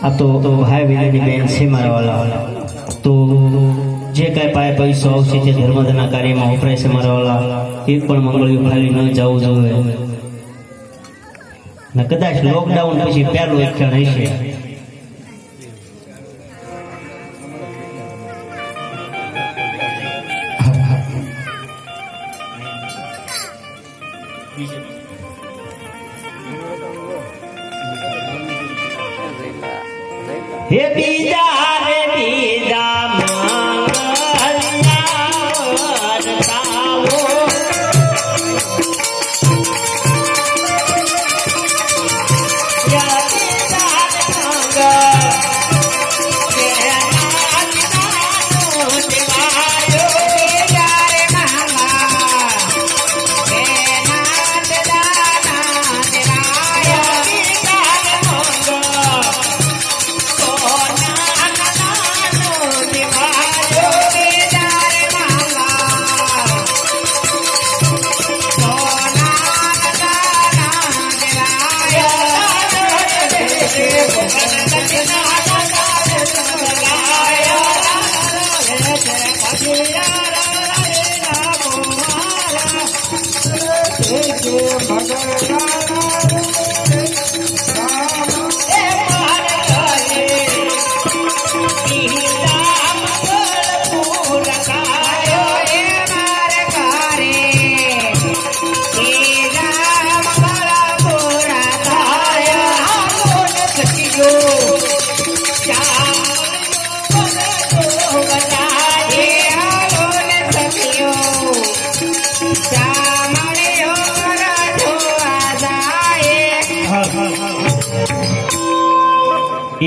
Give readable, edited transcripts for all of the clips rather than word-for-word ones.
આ તો ભાઈ વિનયની બેન છે મારા વાલા. તો જે કાંઈ પાય પૈસો આવશે જે ધર્મના કાર્યમાં વપરાય છે મારા વાલા, એક પણ મંગળિયું ખાલી ન જવું જોઈએ. ને કદાચ લોકડાઉન પછી પહેલું એક ક્ષણ હશે. હે બીજા રે બીજા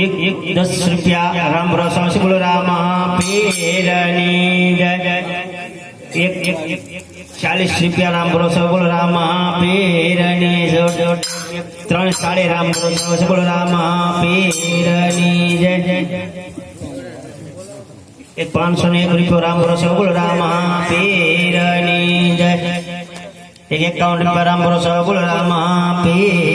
एक 10 रुपया राम रस बोलो रामा पीरनी जय. एक 40 रुपया राम रस बोलो रामा पीरनी जय. 3 साढ़े राम रस बोलो रामा पीरनी जय. एक 501 रुपया राम रस बोलो रामा पीरनी जय. एक 51 रुपया राम रस बोलो रामा पीरनी